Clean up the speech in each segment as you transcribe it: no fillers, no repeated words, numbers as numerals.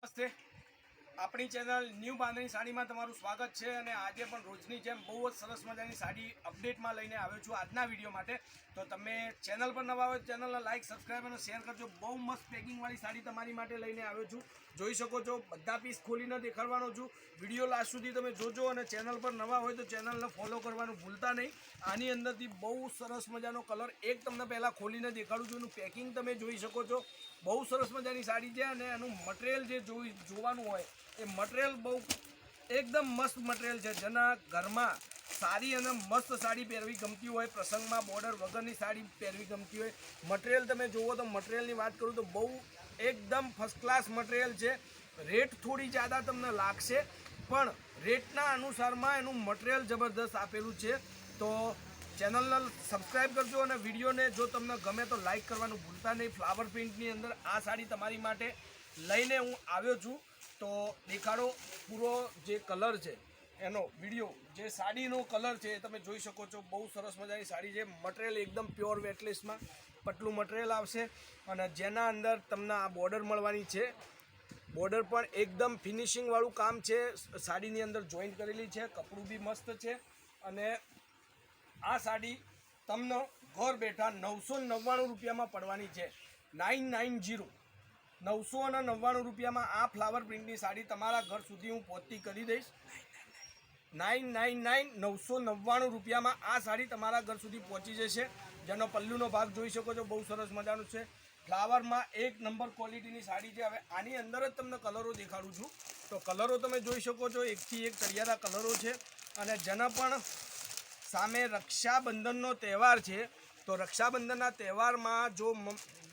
નમસ્તે, આપણી channel new બાંધણી સાડીમાં તમારું સ્વાગત છે અને આજે પણ રોજની જેમ બહુ જ સરસ મજાની સાડી અપડેટમાં લઈને આવ્યો છું આજના વિડીયો માટે. તો તમે ચેનલ પર નવા હોય ચેનલને લાઇક, સબસ્ક્રાઈબ અને શેર કરજો. બહુ મસ્ત પેકિંગવાળી સાડી તમારી માટે લઈને આવ્યો છું. જોઈ શકો છો, બધા પીસ ખોલીને દેખાડવાનો છું. વિડીયો લાસ્ટ સુધી તમે જોજો અને ચેનલ પર નવા હોય તો ચેનલને ફોલો કરવાનું ભૂલતા નહીં. આની અંદરથી બહુ સરસ મજાનો કલર એક તમને પહેલાં ખોલીને દેખાડું છું. એનું પેકિંગ તમે જોઈ શકો છો. બહુ સરસ મજાની સાડી છે અને એનું મટીરિયલ જે જોવાનું હોય એ મટીરિયલ બહુ એકદમ મસ્ત મટીરિયલ છે. જેના ઘરમાં સારી અને મસ્ત સાડી પહેરવી ગમતી હોય, પ્રસંગમાં બોર્ડર વગરની સાડી પહેરવી ગમતી હોય, મટીરિયલ તમે જુઓ તો મટીરિયલની વાત કરું તો બહુ એકદમ ફર્સ્ટ ક્લાસ મટીરિયલ છે. રેટ થોડી જ્યાદા તમને લાગશે પણ રેટના અનુસારમાં એનું મટીરિયલ જબરદસ્ત આપેલું છે. તો ચેનલને સબસ્ક્રાઈબ કરજો અને વિડીયોને જો તમને ગમે તો લાઇક કરવાનું ભૂલતા નહીં. ફ્લાવર પ્રિન્ટની અંદર આ સાડી તમારી માટે લઈને હું આવ્યો છું. તો દેખાડો પૂરો જે કલર છે એનો વિડીયો, જે સાડીનો કલર છે એ તમે જોઈ શકો છો. બહુ સરસ મજાની સાડી છે. મટીરિયલ એકદમ પ્યોર વેટલેસમાં પટલું મટીરિયલ આવશે અને જેના અંદર તમને આ બોર્ડર મળવાની છે. બોર્ડર પણ એકદમ ફિનિશિંગવાળું કામ છે. સાડીની અંદર જોઈન્ટ કરેલી છે. કપડું બી મસ્ત છે અને આ સાડી તમને ઘર બેઠા 999 રૂપિયામાં પડવાની છે. 990 999 રૂપિયામાં આ ફ્લાવર પ્રિન્ટની સાડી તમારા ઘર સુધી હું પહોંચતી કરી દઈશ. 999 રૂપિયામાં આ સાડી તમારા ઘર સુધી પહોંચી જશે. જેનો પલ્લુનો ભાગ જોઈ શકો છો, બહુ સરસ મજાનું છે. ફ્લાવરમાં એક નંબર ક્વોલિટીની સાડી છે. હવે આની અંદર જ તમને કલરો દેખાડું છું. તો કલરો તમે જોઈ શકો છો, એકથી એક ચડિયાતા કલરો છે. અને જેના પણ સામે રક્ષાબંધનનો તહેવાર છે તો રક્ષાબંધનના તહેવારમાં જો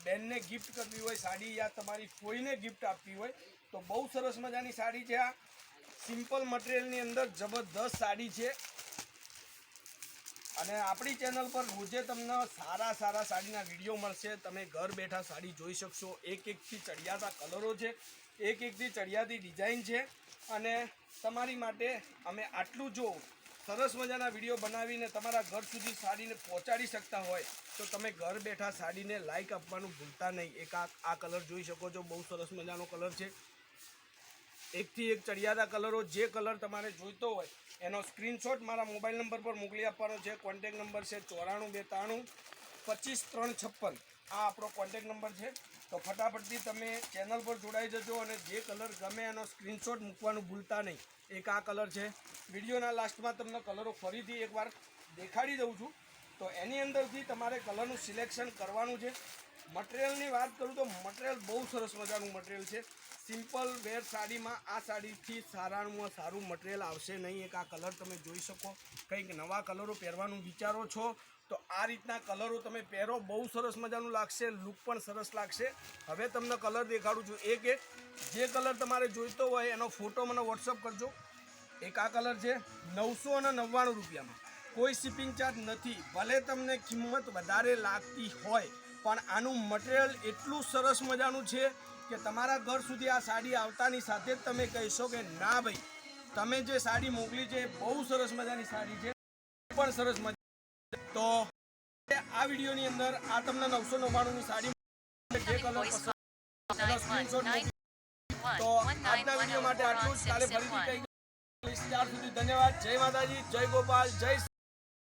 બેનને ગિફ્ટ કરવી હોય સાડી યા તમારી કોઈને ગિફ્ટ આપવી હોય તો બહુ સરસ મજાની સાડી છે. આ સિમ્પલ મટીરિયલની અંદર જબરદસ્ત સાડી છે અને આપણી ચેનલ પર રોજે તમને સારા સાડીના વિડીયો મળશે. તમે ઘર બેઠા સાડી જોઈ શકશો. એક એકથી ચડિયાતા કલરો છે, એક એકથી ચડિયાતી ડિઝાઇન છે અને તમારી માટે અમે આટલું જો સરસ મજાના વિડીયો બનાવીને તમારા ઘર સુધી સાડીને પહોંચાડી શકતા હોય તો તમે ઘર બેઠા સાડીને લાઇક આપવાનું ભૂલતા નહીં. એક આ કલર જોઈ શકો છો, બહુ સરસ મજાનો કલર છે. એકથી એક ચડિયાતા કલરો. જે કલર તમારે જોઈતો હોય એનો સ્ક્રીનશોટ મારા મોબાઈલ નંબર પર મોકલી આપવાનો છે. કોન્ટેક નંબર છે 94 293 25 356. આ આપણો કોન્ટેક નંબર છે. તો ફટાફટથી તમે ચેનલ પર જોડાઈ જજો અને જે કલર ગમે એનો સ્ક્રીનશોટ મૂકવાનું ભૂલતા નહીં. એક આ કલર છે. વિડીયોના લાસ્ટમાં તમને કલરો ફરીથી એકવાર દેખાડી દઉં છું. તો એની અંદરથી તમારે કલરનું સિલેક્શન કરવાનું છે. મટીરિયલની વાત કરું તો મટીરિયલ બહુ સરસ મજાનું મટીરિયલ છે. સિમ્પલ વેર સાડીમાં આ સાડીથી સારામાં સારું મટીરિયલ આવશે નહીં. એક આ કલર તમે જોઈ શકો. કંઈક નવા કલરો પહેરવાનું વિચારો છો તો આ રીતના કલરો તમે પહેરો, બહુ સરસ મજાનું લાગશે. લુક પણ સરસ લાગશે. હવે તમને કલર દેખાડું છું એક જે કલર તમારે જોઈતો હોય એનો ફોટો મને વોટ્સઅપ કરજો. એક આ કલર છે 999 રૂપિયામાં. કોઈ શિપિંગ ચાર્જ નથી. ભલે તમને કિંમત વધારે લાગતી હોય પણ આનું મટીરિયલ એટલું સરસ મજાનું છે કે તમારા ઘર સુધી આ સાડી આવતાની સાથે જ તમે કહેશો કે ના ભાઈ, તમે જે સાડી મોકલી છે બહુ સરસ મજાની સાડી છે, પણ સરસ મજા. તો આ વિડીયોની અંદર આ તમને 999ની સાડી જે કલર પસંદ તો આજના વિડીયો માટે આટલું જ. કાલે ફરીથી કંઈક ત્યાં સુધી ધન્યવાદ. જય માતાજી, જય ગોપાલ, જય